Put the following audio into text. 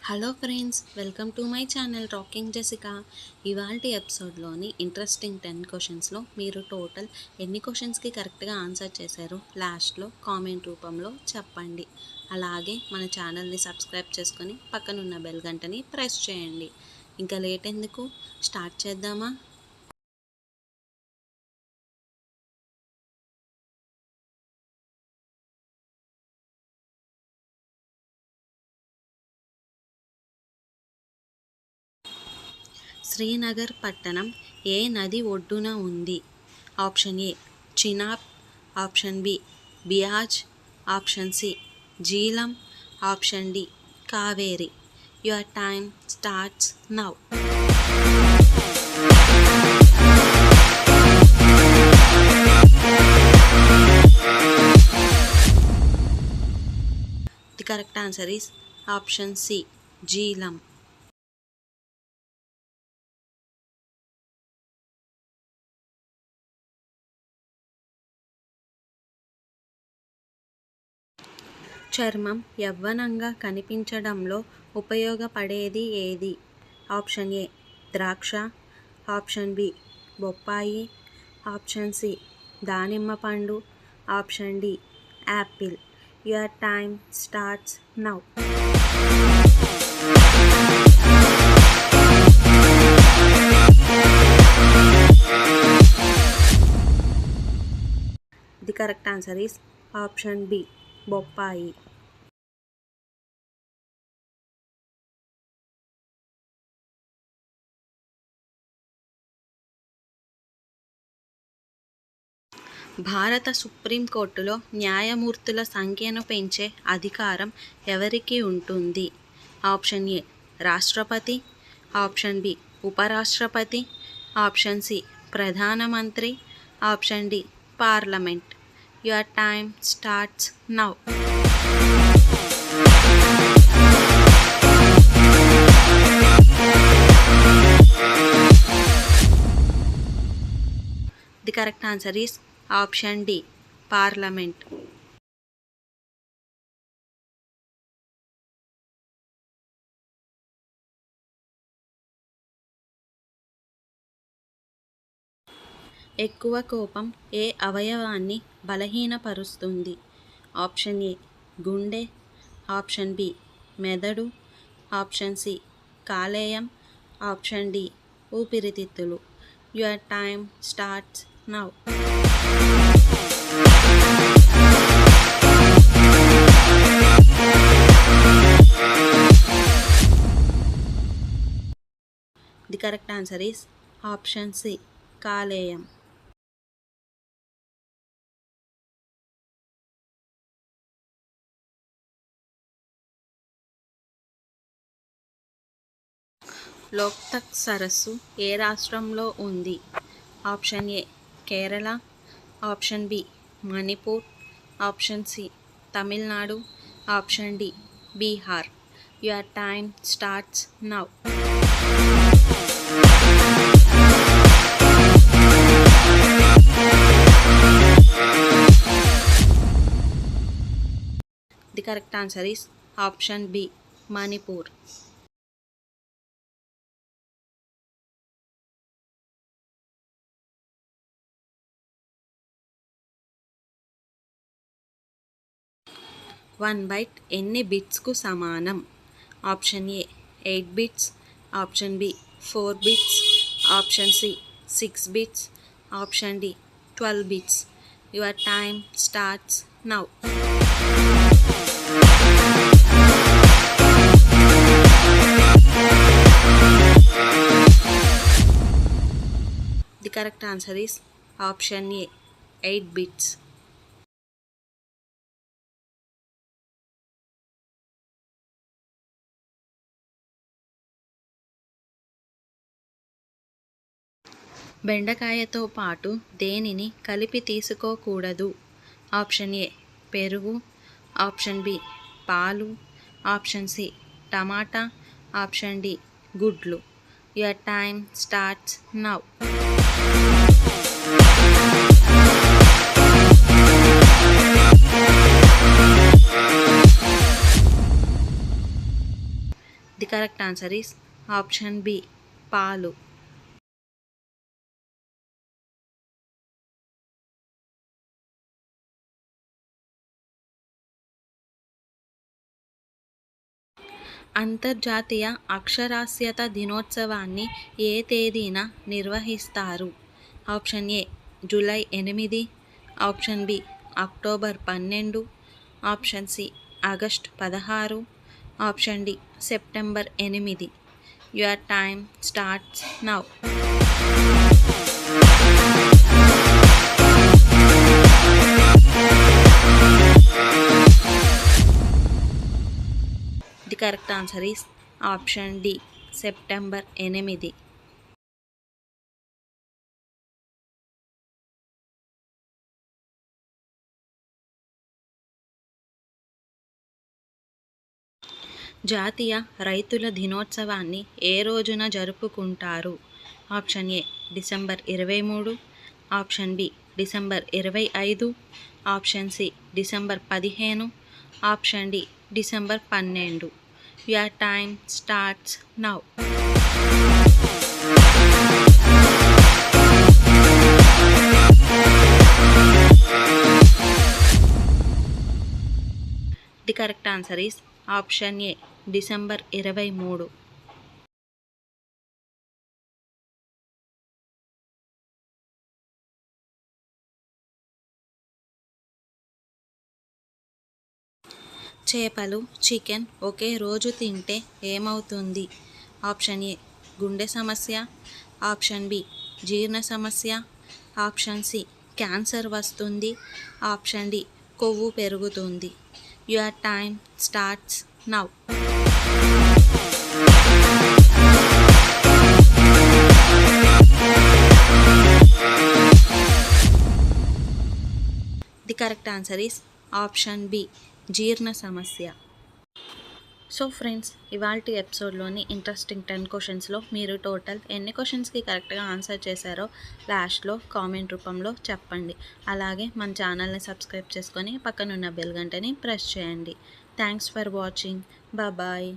Hello friends, welcome to my channel talking Jessica. ఇవాల్టి ఎపిసోడ్లోని interesting 10 క్వశ్చన్స్లో మీరు total ఎన్ని క్వశ్చన్స్కి కరెక్ట్గా ఆన్సర్ చేశారు లాస్ట్లో కామెంట్ రూపంలో చెప్పండి. అలాగే మన ఛానల్ని సబ్స్క్రైబ్ చేసుకొని పక్కనున్న బెల్ గంటని ప్రెస్ చేయండి. ఇంకా లేట్ ఎందుకు, స్టార్ట్ చేద్దామా? శ్రీనగర్ పట్టణం ఏ నది ఒడ్డున ఉంది? Option A Chenab, option B Beas, option C Jhelum, option D Kaveri. Your time starts now. The correct answer is option C Jhelum. చర్మం యవ్వనంగా కనిపించడంలో ఉపయోగపడేది ఏది? ఆప్షన్ ఏ ద్రాక్ష, ఆప్షన్ బి బొప్పాయి, ఆప్షన్ సి దానిమ్మ పండు, option D apple. Your time starts now. The correct answer is option B బొప్పాయి. భారత సుప్రీంకోర్టులో న్యాయమూర్తుల సంఖ్యను పెంచే అధికారం ఎవరికి ఉంటుంది? ఆప్షన్ ఏ రాష్ట్రపతి, ఆప్షన్ బి ఉపరాష్ట్రపతి, ఆప్షన్ సి ప్రధానమంత్రి, option D parliament. Your time starts now. The correct answer is option D parliament. ఎక్కువ కోపం ఏ అవయవాన్ని బలహీనపరుస్తుంది? ఆప్షన్ ఏ గుండె, ఆప్షన్ బి మెదడు, ఆప్షన్ సి కాలేయం, ఆప్షన్ డి ఊపిరితిత్తులు. Your time starts now. The correct answer is option C కాలేయం. లోక్తక్ సరస్సు ఏ రాష్ట్రంలో ఉంది? Option A Kerala, option B Manipur, option C Tamil Nadu, option D Bihar. Your time starts now. The correct answer is option B Manipur. One byte ఎన్ని బిట్స్కు సమానం? Option A 8 bits, option B 4 bits, option C 6 bits, option D 12 bits. Your time starts now. The correct answer is option A 8 bits. బెండకాయతో పాటు దేనిని కలిపి తీసుకోకూడదు? Option A పెరుగు, option B పాలు, option C tomato, option D గుడ్లు. Your time starts now. The correct answer is option B పాలు. అంతర్జాతీయ అక్షరాస్యత దినోత్సవాన్ని ఏ తేదీన నిర్వహిస్తారు? Option A July 8, option B October 12, option C August 16, option D September 8. Your time starts now. The correct answer is option D September 8. జాతీయ రైతుల దినోత్సవాన్ని ఏ రోజున జరుపుకుంటారు? Option A December 23, option B December 25, option C December 15, option D December 12. Your time starts now. The correct answer is option A December 23. చేపలు, chicken ఒకే రోజు తింటే ఏమవుతుంది? ఆప్షన్ ఏ గుండె సమస్య, ఆప్షన్ బి జీర్ణ సమస్య, ఆప్షన్ సి క్యాన్సర్ వస్తుంది, option D కొవ్వు పెరుగుతుంది. Your time starts now. The correct answer is option B జీర్ణ సమస్య. సో ఫ్రెండ్స్, ఇవాల్టి ఎపిసోడ్లోని ఇంట్రెస్టింగ్ 10 క్వశ్చన్స్లో మీరు టోటల్ ఎన్ని క్వశ్చన్స్కి కరెక్ట్గా ఆన్సర్ చేశారో లాస్ట్లో కామెంట్ రూపంలో చెప్పండి. అలాగే మన ఛానల్ని సబ్స్క్రైబ్ చేసుకొని పక్కనున్న బెల్ గంటని ప్రెస్ చేయండి. Thanks for watching. బాయ్.